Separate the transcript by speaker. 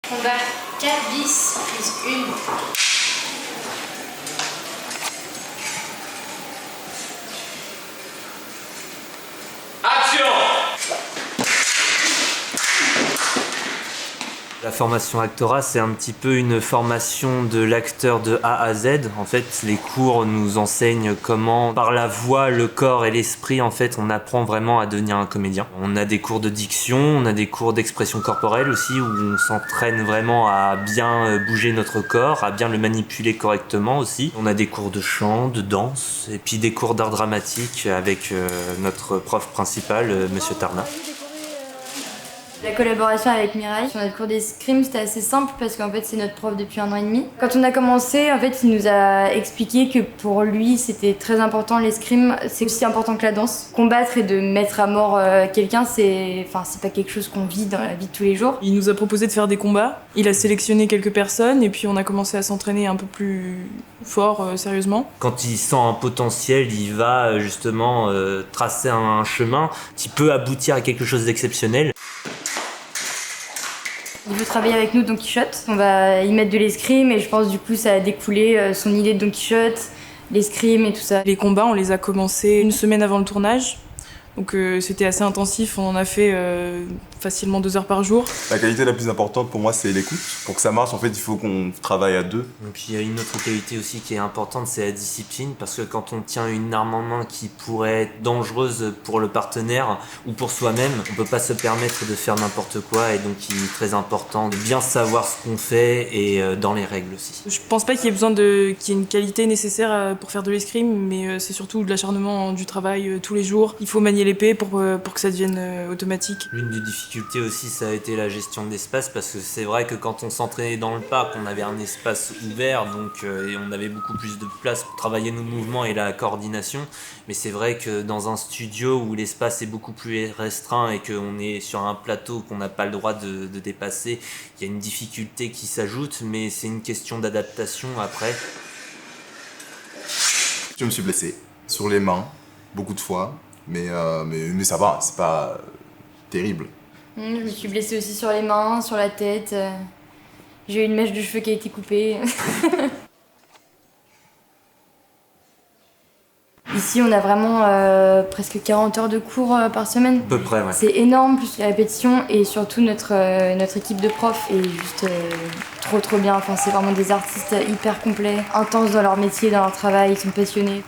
Speaker 1: Combat 4 bis, prise 1.
Speaker 2: La formation Actora, c'est un petit peu une formation de l'acteur de A à Z. En fait, les cours nous enseignent comment, par la voix, le corps et l'esprit, en fait, on apprend vraiment à devenir un comédien. On a des cours de diction, on a des cours d'expression corporelle aussi, où on s'entraîne vraiment à bien bouger notre corps, à bien le manipuler correctement aussi. On a des cours de chant, de danse, et puis des cours d'art dramatique avec notre prof principal, Monsieur Tarnat.
Speaker 3: La collaboration avec Mireille sur notre cours d'escrime, c'était assez simple parce qu'en fait c'est notre prof depuis 1 an et demi. Quand on a commencé, en fait il nous a expliqué que pour lui c'était très important l'escrime, c'est aussi important que la danse. Combattre et de mettre à mort quelqu'un, c'est pas quelque chose qu'on vit dans la vie de tous les jours.
Speaker 4: Il nous a proposé de faire des combats, il a sélectionné quelques personnes et puis on a commencé à s'entraîner un peu plus fort, sérieusement.
Speaker 2: Quand il sent un potentiel, il va justement tracer un chemin qui peut aboutir à quelque chose d'exceptionnel.
Speaker 3: Il veut travailler avec nous Don Quichotte. On va y mettre de l'escrime et je pense du coup ça a découlé son idée de Don Quichotte, l'escrime et tout ça.
Speaker 4: Les combats, on les a commencés 1 semaine avant le tournage. Donc c'était assez intensif, on en a fait facilement 2 heures par jour.
Speaker 5: La qualité la plus importante pour moi, c'est l'écoute. Pour que ça marche, en fait, il faut qu'on travaille à 2.
Speaker 2: Et puis il y a une autre qualité aussi qui est importante, c'est la discipline, parce que quand on tient une arme en main qui pourrait être dangereuse pour le partenaire ou pour soi-même, on peut pas se permettre de faire n'importe quoi, et donc il est très important de bien savoir ce qu'on fait et dans les règles aussi.
Speaker 4: Je pense pas qu'il y ait besoin qu'il y ait une qualité nécessaire pour faire de l'escrime, mais c'est surtout de l'acharnement, du travail tous les jours. Il faut manier l'épée pour que ça devienne automatique.
Speaker 2: L'une des difficultés aussi, ça a été la gestion de l'espace, parce que c'est vrai que quand on s'entraînait dans le parc, on avait un espace ouvert, donc et on avait beaucoup plus de place pour travailler nos mouvements et la coordination. Mais c'est vrai que dans un studio où l'espace est beaucoup plus restreint et qu'on est sur un plateau qu'on n'a pas le droit de dépasser, il y a une difficulté qui s'ajoute, mais c'est une question d'adaptation après.
Speaker 5: Je me suis blessé sur les mains, beaucoup de fois. Mais ça va, c'est pas terrible.
Speaker 3: Je me suis blessée aussi sur les mains, sur la tête. J'ai eu une mèche de cheveux qui a été coupée. Ici, on a vraiment presque 40 heures de cours par semaine.
Speaker 2: À peu près, ouais.
Speaker 3: C'est énorme, plus les répétitions, et surtout notre équipe de profs est juste trop bien. Enfin, c'est vraiment des artistes hyper complets, intenses dans leur métier, dans leur travail, ils sont passionnés.